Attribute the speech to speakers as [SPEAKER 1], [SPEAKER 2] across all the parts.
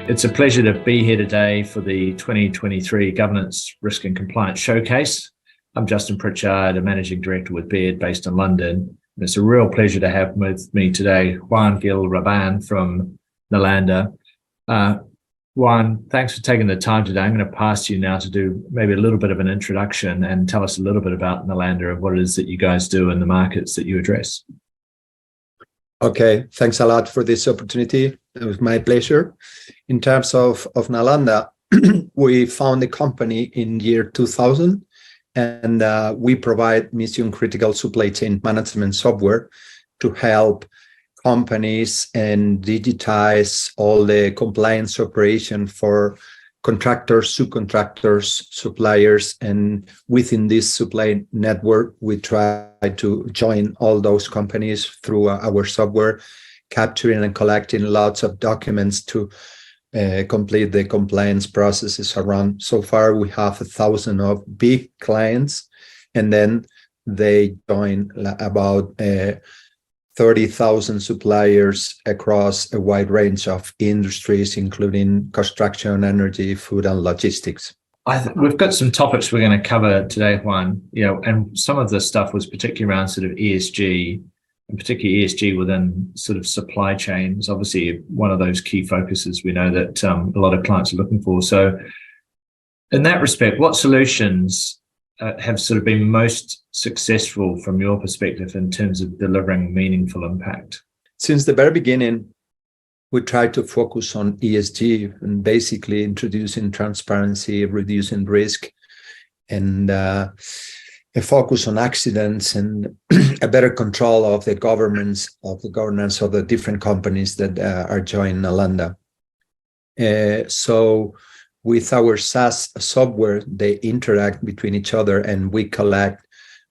[SPEAKER 1] It's a pleasure to be here today for the 2023 Governance, Risk and Compliance Showcase. I'm Justin Pritchard, a Managing Director with Baird based in London. And it's a real pleasure to have with me today Juan Gil Raban from Nalanda. Juan, thanks for taking the time today. I'm going to pass to you now to do maybe a little bit of an introduction and tell us a little bit about Nalanda and what it is that you guys do in the markets that you address.
[SPEAKER 2] Okay, thanks a lot for this opportunity. It was my pleasure. In terms of Nalanda, we found the company in year 2000, and we provide mission-critical supply chain management software to help companies and digitize all the compliance operation for contractors, subcontractors, suppliers, and within this supply network, we try to join all those companies through our software, capturing and collecting lots of documents to complete the compliance processes around. So far, we have 1,000 of big clients, and then they join about 30,000 suppliers across a wide range of industries, including construction, energy, food, and logistics.
[SPEAKER 1] We've got some topics we're going to cover today, Juan. And some of the stuff was particularly around sort of ESG, and particularly ESG within sort of supply chains. Obviously, one of those key focuses we know that a lot of clients are looking for. So, in that respect, what solutions have sort of been most successful from your perspective in terms of delivering meaningful impact?
[SPEAKER 2] Since the very beginning, we tried to focus on ESG and basically introducing transparency, reducing risk, and a focus on accidents and a better control of the governance of the different companies that are joining Nalanda. So with our SaaS software, they interact between each other, and we collect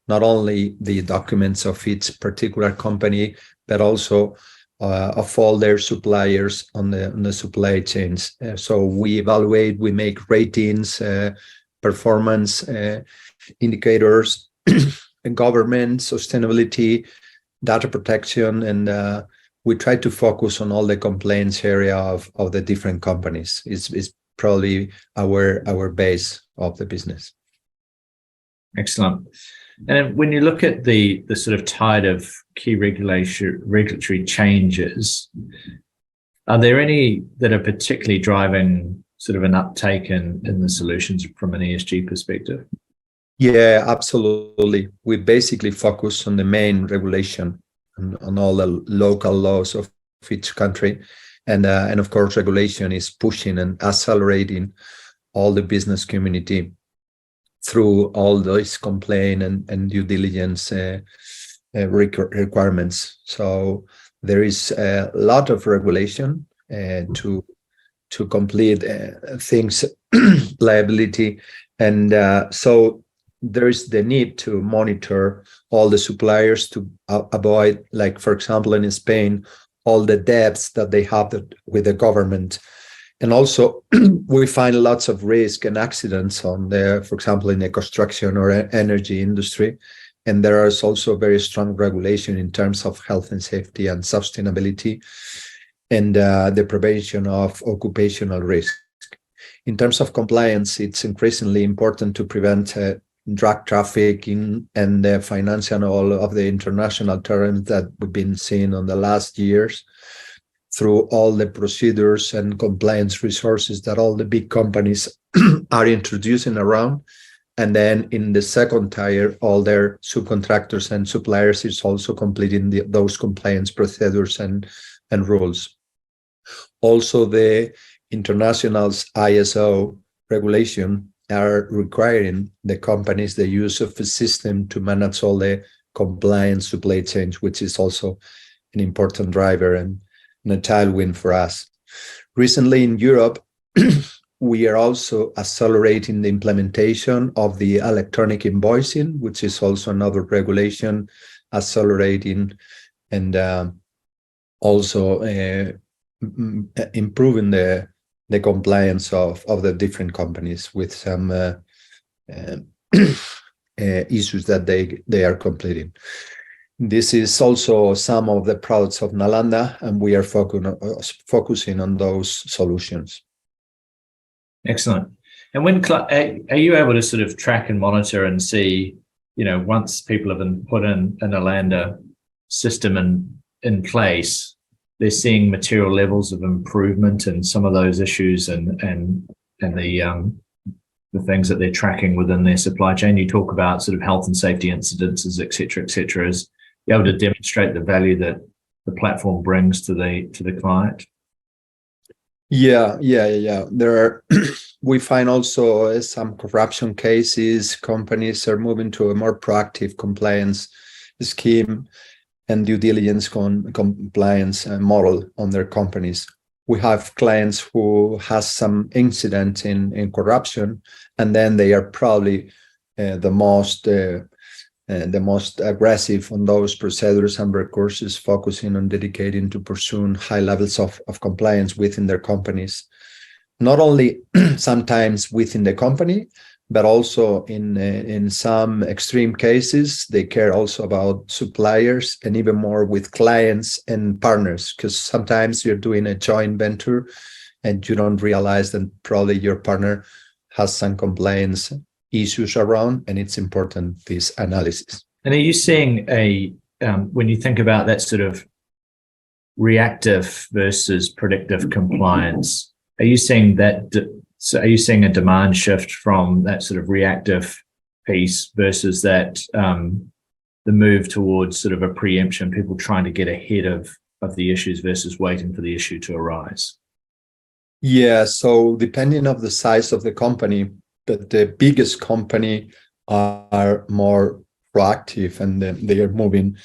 [SPEAKER 2] not only the documents of each particular company, but also of all their suppliers on the supply chains. So we evaluate, we make ratings, performance indicators, government, sustainability, data protection, and we try to focus on all the compliance area of the different companies. It's probably our base of the business.
[SPEAKER 1] Excellent. And when you look at the sort of tide of key regulatory changes, are there any that are particularly driving sort of an uptake in the solutions from an ESG perspective?
[SPEAKER 2] Yeah, absolutely. We basically focus on the main regulation on all the local laws of each country. And of course, regulation is pushing and accelerating all the business community through all those complaint and due diligence requirements. So there is a lot of regulation to complete things, liability. And so there is the need to monitor all the suppliers to avoid, like, for example, in Spain, all the debts that they have with the government. And also, we find lots of risk and accidents for example, in the construction or energy industry. And there is also very strong regulation in terms of health and safety and sustainability and the prevention of occupational risk. In terms of compliance, it's increasingly important to prevent drug trafficking and the financial and all of the international terms that we've been seeing on the last years through all the procedures and compliance resources that all the big companies are introducing around. And then in the second tier, all their subcontractors and suppliers is also completing those compliance procedures and rules. Also, the international's ISO regulation are requiring the companies the use of a system to manage all the compliance supply chains, which is also an important driver and a tailwind for us. Recently in Europe, we are also accelerating the implementation of the electronic invoicing, which is also another regulation accelerating and also improving the compliance of the different companies with some issues that they are completing. This is also some of the products of Nalanda, and we are focusing on those solutions.
[SPEAKER 1] Excellent. And when are you able to sort of track and monitor and see, once people have been put in a Nalanda system in place, they're seeing material levels of improvement in some of those issues and the things that they're tracking within their supply chain? You talk about sort of health and safety incidences, et cetera, is be able to demonstrate the value that the platform brings to the client.
[SPEAKER 2] Yeah. We find also some corruption cases. Companies are moving to a more proactive compliance scheme and due diligence compliance model on their companies. We have clients who has some incident in corruption, and then they are probably the most aggressive on those procedures and recourses, focusing on dedicating to pursuing high levels of compliance within their companies. Not only sometimes within the company, but also in some extreme cases, they care also about suppliers and even more with clients and partners, because sometimes you're doing a joint venture and you don't realize that probably your partner has some compliance issues around, and it's important, this analysis.
[SPEAKER 1] And are you seeing when you think about that sort of reactive versus predictive compliance, are you seeing that? So are you seeing a demand shift from that sort of reactive piece versus that the move towards sort of a preemption, people trying to get ahead of the issues versus waiting for the issue to arise?
[SPEAKER 2] Yeah, so depending on the size of the company, but the biggest company are more proactive, and they are moving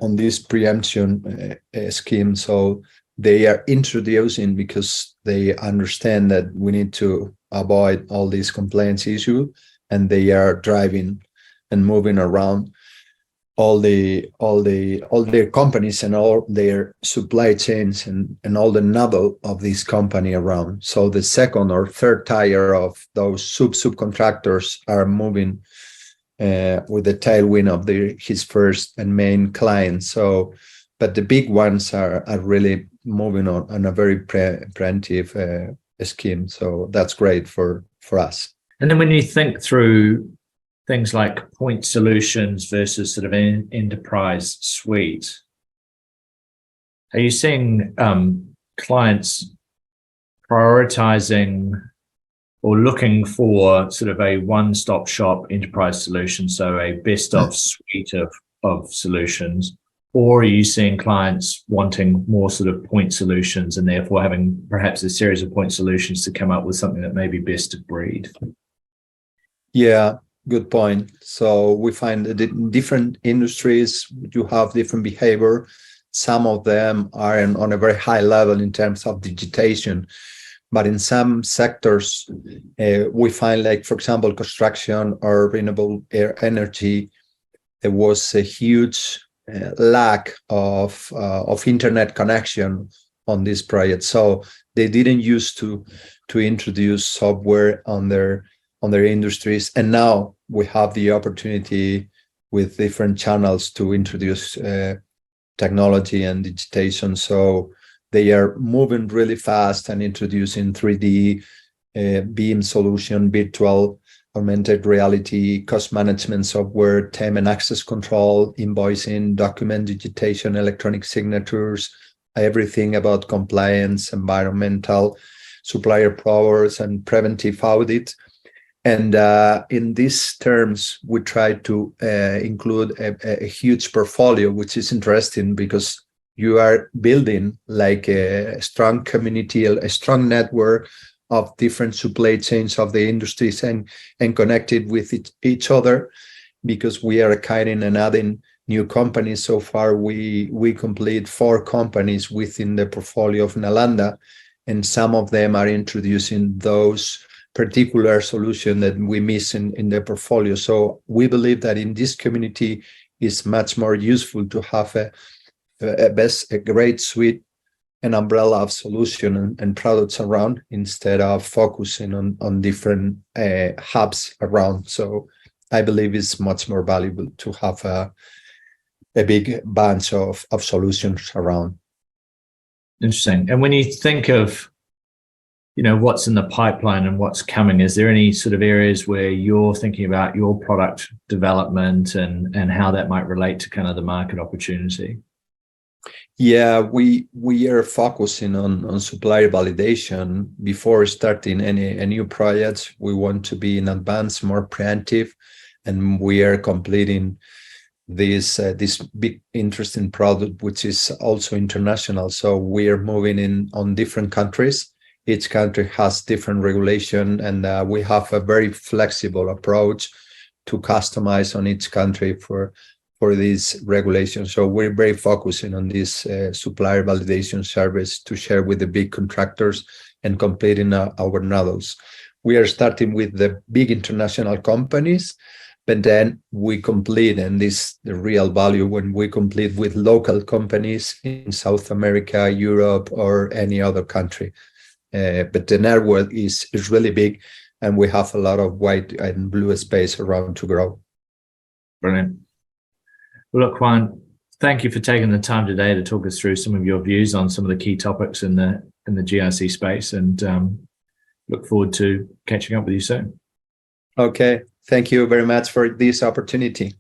[SPEAKER 2] on this preemption scheme. So they are introducing, because they understand that we need to avoid all these compliance issues, and they are driving and moving around all their companies and all their supply chains and all the nodal of this company around. So the second or third tier of those subcontractors are moving with the tailwind of his first and main client. So, but the big ones are really moving on a very preemptive scheme. So that's great for us.
[SPEAKER 1] And then when you think through things like point solutions versus sort of an enterprise suite, are you seeing clients prioritizing or looking for sort of a one-stop shop enterprise solution, so a best of suite of solutions? Or are you seeing clients wanting more sort of point solutions and therefore having perhaps a series of point solutions to come up with something that may be best of breed?
[SPEAKER 2] Yeah, good point. So we find that in different industries, you have different behavior. Some of them are on a very high level in terms of digitization. But in some sectors, we find, like, for example, construction or renewable energy, there was a huge lack of internet connection on this project. So they didn't used to introduce software on their industries. And now we have the opportunity with different channels to introduce technology and digitization. So they are moving really fast and introducing 3D BIM solution, virtual augmented reality, cost management software, time and access control, invoicing, document digitation, electronic signatures, everything about compliance, environmental, supplier powers, and preventive audit. And in these terms, we try to include a huge portfolio, which is interesting because you are building like a strong community, a strong network of different supply chains of the industries and connected with each other, because we are acquiring and adding new companies. So far, we complete 4 companies within the portfolio of Nalanda, and some of them are introducing those particular solution that we miss in the portfolio. So we believe that in this community is much more useful to have a great suite, an umbrella of solution and products around, instead of focusing on different hubs around. So I believe it's much more valuable to have a big bunch of solutions around.
[SPEAKER 1] Interesting. And when you think of, what's in the pipeline and what's coming, is there any sort of areas where you're thinking about your product development and how that might relate to kind of the market opportunity?
[SPEAKER 2] Yeah, we are focusing on supplier validation before starting any new projects. We want to be in advance, more preemptive, and we are completing this big interesting product, which is also international. So we are moving in on different countries. Each country has different regulation, and we have a very flexible approach to customize on each country for this regulation. So we're very focusing on this supplier validation service to share with the big contractors and completing our nodos. We are starting with the big international companies, but then we complete, and this the real value when we complete with local companies in South America, Europe, or any other country. But the network is really big, and we have a lot of white and blue space around to grow.
[SPEAKER 1] Brilliant. Well, look, Juan, thank you for taking the time today to talk us through some of your views on some of the key topics in the GRC space, and look forward to catching up with you soon.
[SPEAKER 2] Okay. Thank you very much for this opportunity.